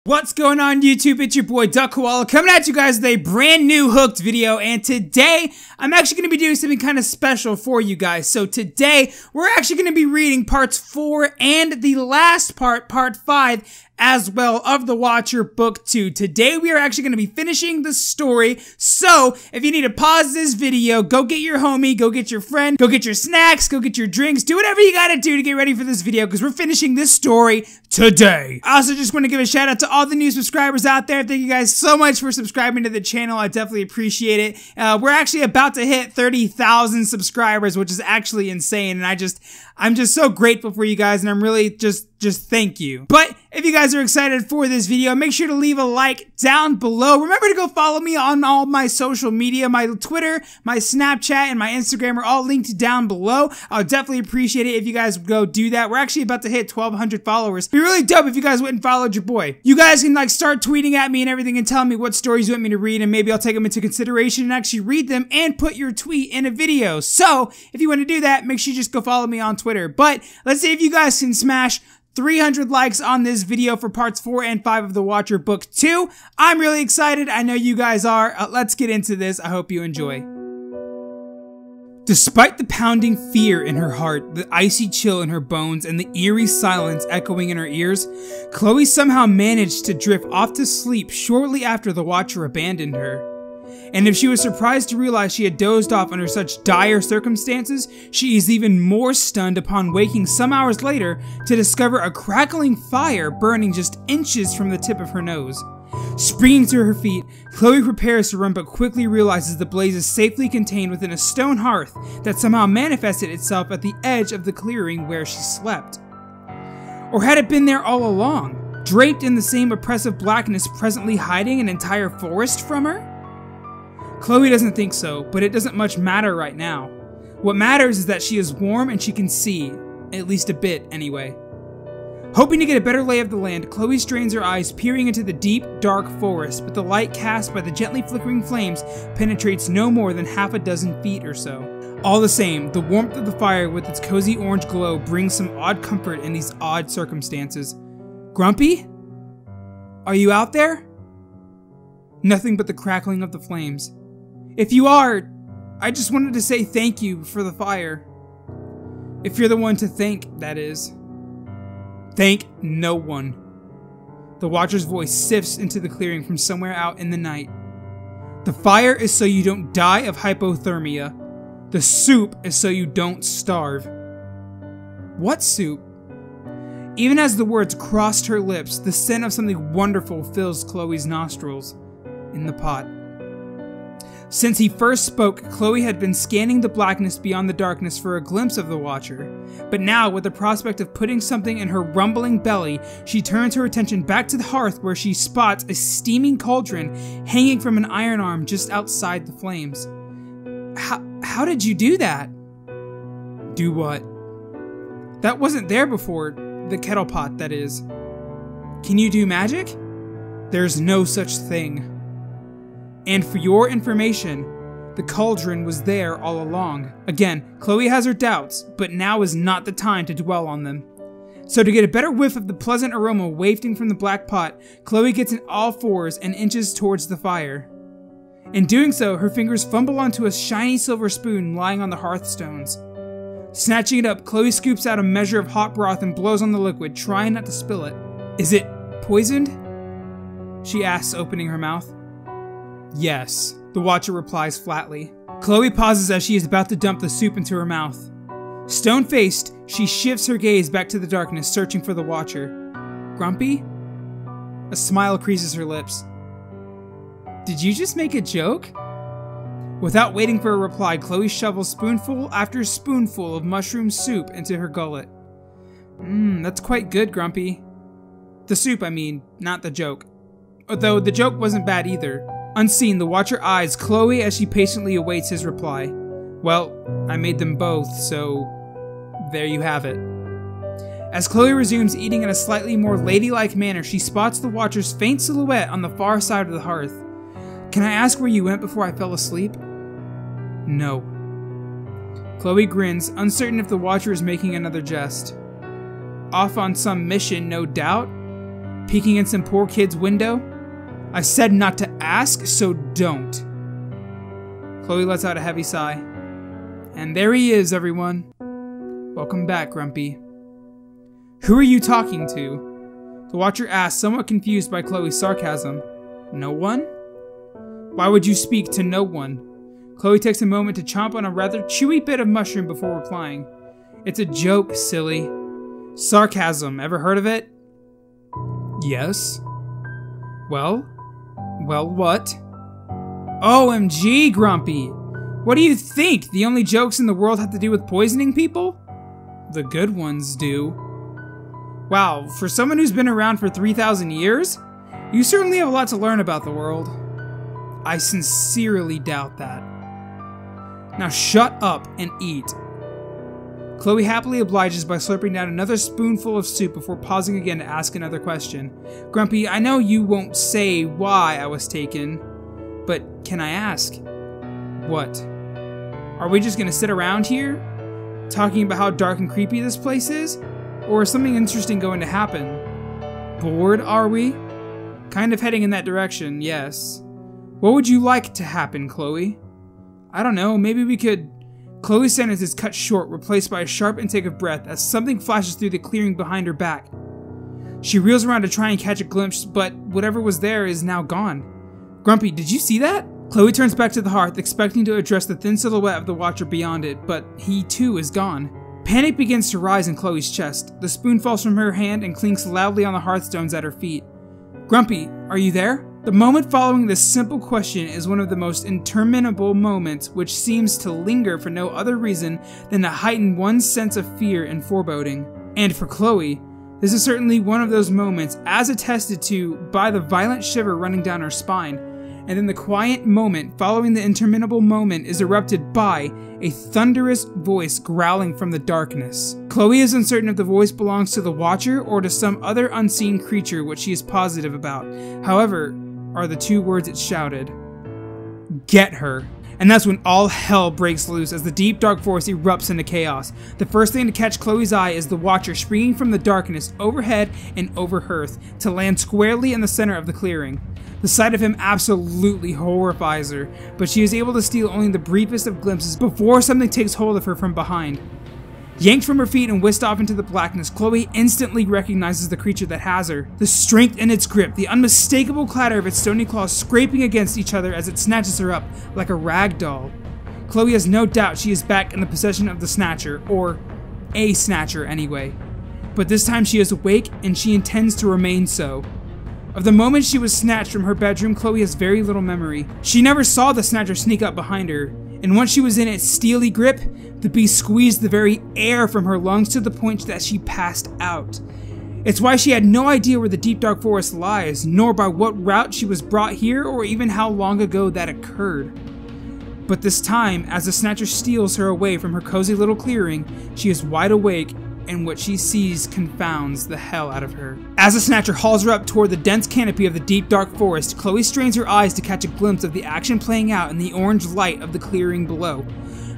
What's going on YouTube? It's your boy Duck Koala coming at you guys with a brand new Hooked video, and today I'm actually going to be doing something kind of special for you guys. So today we're actually going to be reading parts 4 and the last part, part 5 as well of The Watcher Book 2. Today we are actually going to be finishing the story, so if you need to pause this video, go get your homie, go get your friend, go get your snacks, go get your drinks, do whatever you gotta do to get ready for this video because we're finishing this story today. I also just want to give a shout out to all the new subscribers out there. Thank you guys so much for subscribing to the channel. I definitely appreciate it. We're actually about to hit 30,000 subscribers, which is actually insane, and I'm just so grateful for you guys, and I'm really just thank you. But if you guys are excited for this video, make sure to leave a like down below. Remember to go follow me on all my social media. My Twitter, my Snapchat, and my Instagram are all linked down below. I'll definitely appreciate it if you guys go do that. We're actually about to hit 1,200 followers. It'd be really dope if you guys went and followed your boy. You guys can start tweeting at me and everything and tell me what stories you want me to read, and maybe I'll take them into consideration and actually read them and put your tweet in a video. So if you want to do that, make sure you just go follow me on Twitter. But let's see if you guys can smash 300 likes on this video for parts 4 and 5 of The Watcher Book 2. I'm really excited. I know you guys are. Let's get into this. I hope you enjoy. Despite the pounding fear in her heart, the icy chill in her bones, and the eerie silence echoing in her ears, Chloe somehow managed to drift off to sleep shortly after the Watcher abandoned her. And if she was surprised to realize she had dozed off under such dire circumstances, she is even more stunned upon waking some hours later to discover a crackling fire burning just inches from the tip of her nose. Springing to her feet, Chloe prepares to run but quickly realizes the blaze is safely contained within a stone hearth that somehow manifested itself at the edge of the clearing where she slept. Or had it been there all along, draped in the same oppressive blackness, presently hiding an entire forest from her? Chloe doesn't think so, but it doesn't much matter right now. What matters is that she is warm and she can see, at least a bit anyway. Hoping to get a better lay of the land, Chloe strains her eyes, peering into the deep, dark forest, but the light cast by the gently flickering flames penetrates no more than half a dozen feet or so. All the same, the warmth of the fire with its cozy orange glow brings some odd comfort in these odd circumstances. Grumpy? Are you out there? Nothing but the crackling of the flames. If you are, I just wanted to say thank you for the fire. If you're the one to thank, that is. Thank no one. The Watcher's voice sifts into the clearing from somewhere out in the night. The fire is so you don't die of hypothermia. The soup is so you don't starve. What soup? Even as the words crossed her lips, the scent of something wonderful fills Chloe's nostrils. In the pot. Since he first spoke, Chloe had been scanning the blackness beyond the darkness for a glimpse of the Watcher, but now, with the prospect of putting something in her rumbling belly, she turns her attention back to the hearth where she spots a steaming cauldron hanging from an iron arm just outside the flames. How did you do that? Do what? That wasn't there before, the kettle pot, that is. Can you do magic? There's no such thing. And for your information, the cauldron was there all along. Again, Chloe has her doubts, but now is not the time to dwell on them. So to get a better whiff of the pleasant aroma wafting from the black pot, Chloe gets in all fours and inches towards the fire. In doing so, her fingers fumble onto a shiny silver spoon lying on the hearthstones. Snatching it up, Chloe scoops out a measure of hot broth and blows on the liquid, trying not to spill it. Is it poisoned? She asks, opening her mouth. Yes, the Watcher replies flatly. Chloe pauses as she is about to dump the soup into her mouth. Stone-faced, she shifts her gaze back to the darkness, searching for the Watcher. Grumpy? A smile creases her lips. Did you just make a joke? Without waiting for a reply, Chloe shovels spoonful after spoonful of mushroom soup into her gullet. That's quite good, Grumpy. The soup, I mean, not the joke. Although the joke wasn't bad either. Unseen, the Watcher eyes Chloe as she patiently awaits his reply. Well, I made them both, so there you have it. As Chloe resumes eating in a slightly more ladylike manner, she spots the Watcher's faint silhouette on the far side of the hearth. Can I ask where you went before I fell asleep? No. Chloe grins, uncertain if the Watcher is making another jest. Off on some mission, no doubt? peeking in some poor kid's window? I said not to ask, so don't. Chloe lets out a heavy sigh. And there he is, everyone. Welcome back, Grumpy. Who are you talking to? The Watcher asked, somewhat confused by Chloe's sarcasm. No one? Why would you speak to no one? Chloe takes a moment to chomp on a rather chewy bit of mushroom before replying. It's a joke, silly. Sarcasm, ever heard of it? Yes. Well, what? OMG, Grumpy! What do you think? The only jokes in the world have to do with poisoning people? The good ones do. Wow, for someone who's been around for 3,000 years, you certainly have a lot to learn about the world. I sincerely doubt that. Now shut up and eat. Chloe happily obliges by slurping down another spoonful of soup before pausing again to ask another question. Grumpy, I know you won't say why I was taken, but can I ask? What? Are we just gonna sit around here, talking about how dark and creepy this place is? Or is something interesting going to happen? Bored, are we? Kind of heading in that direction, yes. What would you like to happen, Chloe? I don't know, maybe we could... Chloe's sentence is cut short, replaced by a sharp intake of breath as something flashes through the clearing behind her back. She reels around to try and catch a glimpse, but whatever was there is now gone. Grumpy, did you see that? Chloe turns back to the hearth, expecting to address the thin silhouette of the Watcher beyond it, but he too is gone. Panic begins to rise in Chloe's chest. The spoon falls from her hand and clinks loudly on the hearthstones at her feet. Grumpy, are you there? The moment following this simple question is one of the most interminable moments, which seems to linger for no other reason than to heighten one's sense of fear and foreboding. And for Chloe, this is certainly one of those moments, as attested to by the violent shiver running down her spine. And then the quiet moment following the interminable moment is erupted by a thunderous voice growling from the darkness. Chloe is uncertain if the voice belongs to the Watcher or to some other unseen creature, which she is positive about. However, are the two words it shouted. Get her. And that's when all hell breaks loose as the deep dark forest erupts into chaos. The first thing to catch Chloe's eye is the Watcher springing from the darkness overhead and over hearth to land squarely in the center of the clearing. The sight of him absolutely horrifies her, but she is able to steal only the briefest of glimpses before something takes hold of her from behind. Yanked from her feet and whisked off into the blackness, Chloe instantly recognizes the creature that has her. The strength in its grip, the unmistakable clatter of its stony claws scraping against each other as it snatches her up like a rag doll. Chloe has no doubt she is back in the possession of the Snatcher, or a Snatcher anyway. But this time she is awake and she intends to remain so. Of the moment she was snatched from her bedroom, Chloe has very little memory. She never saw the Snatcher sneak up behind her, and once she was in its steely grip, the beast squeezed the very air from her lungs to the point that she passed out. It's why she had no idea where the deep dark forest lies, nor by what route she was brought here, or even how long ago that occurred. But this time, as the Snatcher steals her away from her cozy little clearing, she is wide awake, and what she sees confounds the hell out of her. As the Snatcher hauls her up toward the dense canopy of the deep dark forest, Chloe strains her eyes to catch a glimpse of the action playing out in the orange light of the clearing below.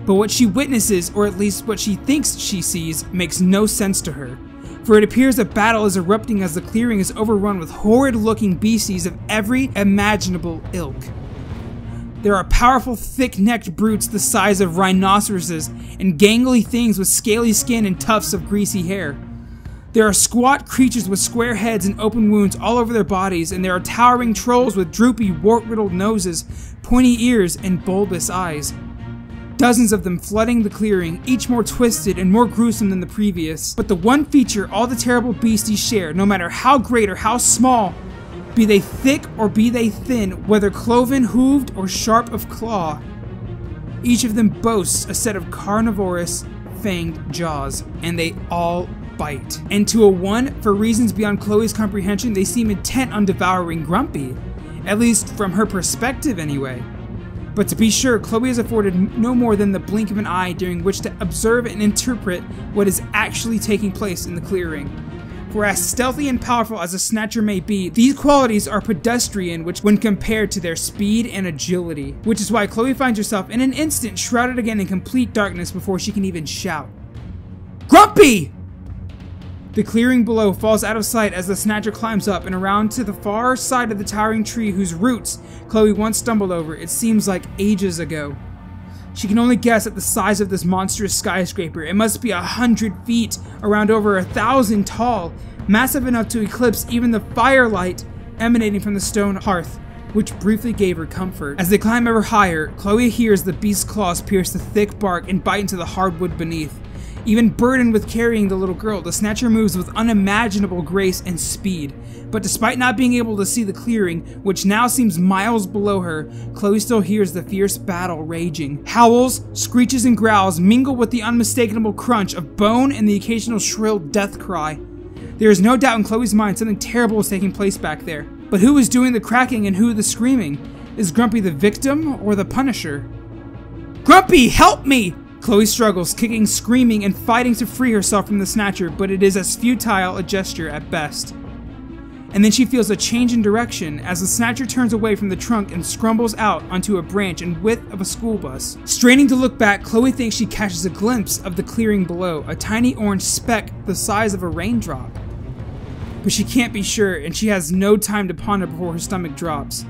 But what she witnesses, or at least what she thinks she sees, makes no sense to her. For it appears a battle is erupting as the clearing is overrun with horrid-looking beasties of every imaginable ilk. There are powerful, thick-necked brutes the size of rhinoceroses, and gangly things with scaly skin and tufts of greasy hair. There are squat creatures with square heads and open wounds all over their bodies, and there are towering trolls with droopy, wart-riddled noses, pointy ears, and bulbous eyes. Dozens of them flooding the clearing, each more twisted and more gruesome than the previous. But the one feature all the terrible beasties share, no matter how great or how small, be they thick or be they thin, whether cloven, hooved, or sharp of claw, each of them boasts a set of carnivorous, fanged jaws, and they all bite. And to a one, for reasons beyond Chloe's comprehension, they seem intent on devouring Grumpy. At least from her perspective anyway. But to be sure, Chloe is afforded no more than the blink of an eye during which to observe and interpret what is actually taking place in the clearing. For as stealthy and powerful as a Snatcher may be, these qualities are pedestrian when compared to their speed and agility, which is why Chloe finds herself in an instant shrouded again in complete darkness before she can even shout. Grumpy! The clearing below falls out of sight as the Snatcher climbs up and around to the far side of the towering tree whose roots Chloe once stumbled over, it seems like ages ago. She can only guess at the size of this monstrous skyscraper. It must be 100 feet, around over 1,000 tall, massive enough to eclipse even the firelight emanating from the stone hearth, which briefly gave her comfort. As they climb ever higher, Chloe hears the beast's claws pierce the thick bark and bite into the hardwood beneath. Even burdened with carrying the little girl, the Snatcher moves with unimaginable grace and speed. But despite not being able to see the clearing, which now seems miles below her, Chloe still hears the fierce battle raging. Howls, screeches, and growls mingle with the unmistakable crunch of bone and the occasional shrill death cry. There is no doubt in Chloe's mind something terrible is taking place back there. But who is doing the cracking and who the screaming? Is Grumpy the victim or the punisher? Grumpy, help me! Chloe struggles, kicking, screaming, and fighting to free herself from the Snatcher, but it is as futile a gesture at best. And then she feels a change in direction as the Snatcher turns away from the trunk and scrumbles out onto a branch in width of a school bus. Straining to look back, Chloe thinks she catches a glimpse of the clearing below, a tiny orange speck the size of a raindrop. But she can't be sure, and she has no time to ponder before her stomach drops.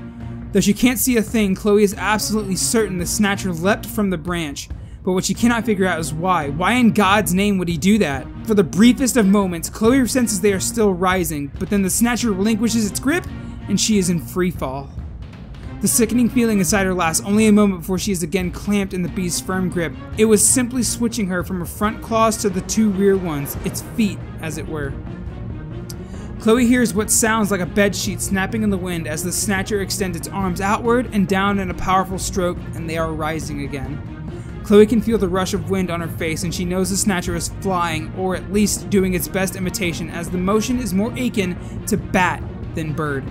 Though she can't see a thing, Chloe is absolutely certain the Snatcher leapt from the branch. But what she cannot figure out is why. Why in God's name would he do that? For the briefest of moments, Chloe senses they are still rising, but then the Snatcher relinquishes its grip, and she is in free fall. The sickening feeling inside her lasts only a moment before she is again clamped in the beast's firm grip. It was simply switching her from her front claws to the two rear ones, its feet, as it were. Chloe hears what sounds like a bedsheet snapping in the wind as the Snatcher extends its arms outward and down in a powerful stroke, and they are rising again. Chloe can feel the rush of wind on her face, and she knows the Snatcher is flying, or at least doing its best imitation, as the motion is more akin to bat than bird.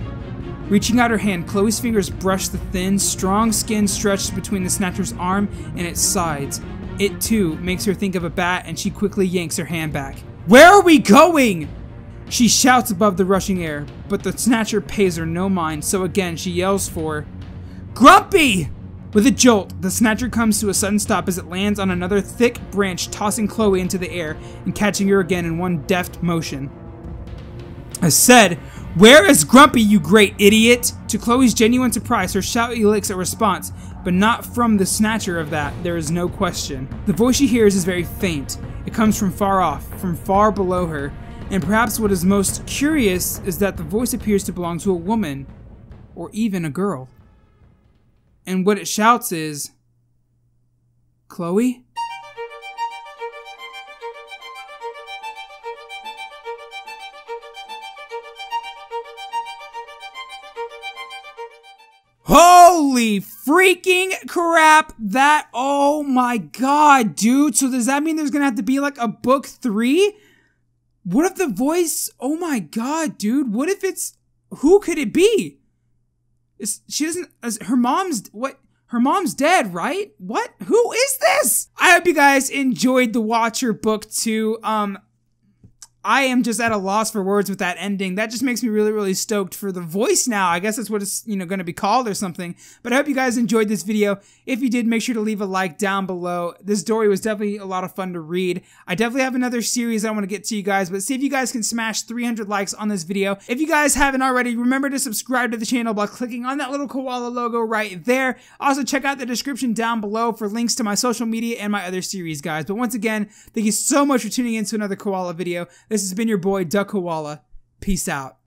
Reaching out her hand, Chloe's fingers brush the thin, strong skin stretched between the Snatcher's arm and its sides. It, too, makes her think of a bat, and she quickly yanks her hand back. "Where are we going?" She shouts above the rushing air, but the Snatcher pays her no mind, so again she yells for Grumpy! With a jolt, the Snatcher comes to a sudden stop as it lands on another thick branch, tossing Chloe into the air and catching her again in one deft motion. I said, "Where is Grumpy, you great idiot?" To Chloe's genuine surprise, her shout elicits a response, but not from the Snatcher of that, there is no question. The voice she hears is very faint. It comes from far off, from far below her, and perhaps what is most curious is that the voice appears to belong to a woman, or even a girl. And what it shouts is, "Chloe?" Holy freaking crap! That, oh my god, dude. So does that mean there's gonna have to be like a book 3? What if the voice, oh my god, dude. What if it's, who could it be? She doesn't, her mom's dead, right? What? Who is this? I hope you guys enjoyed The Watcher Book 2. I am just at a loss for words with that ending. That just makes me really, really stoked for the voice now. I guess that's what it's, going to be called or something. But I hope you guys enjoyed this video. If you did, make sure to leave a like down below. This story was definitely a lot of fun to read. I definitely have another series I want to get to you guys, but see if you guys can smash 300 likes on this video. If you guys haven't already, remember to subscribe to the channel by clicking on that little koala logo right there. Also, check out the description down below for links to my social media and my other series, guys. But once again, thank you so much for tuning in to another koala video. This has been your boy, Duck Koala. Peace out.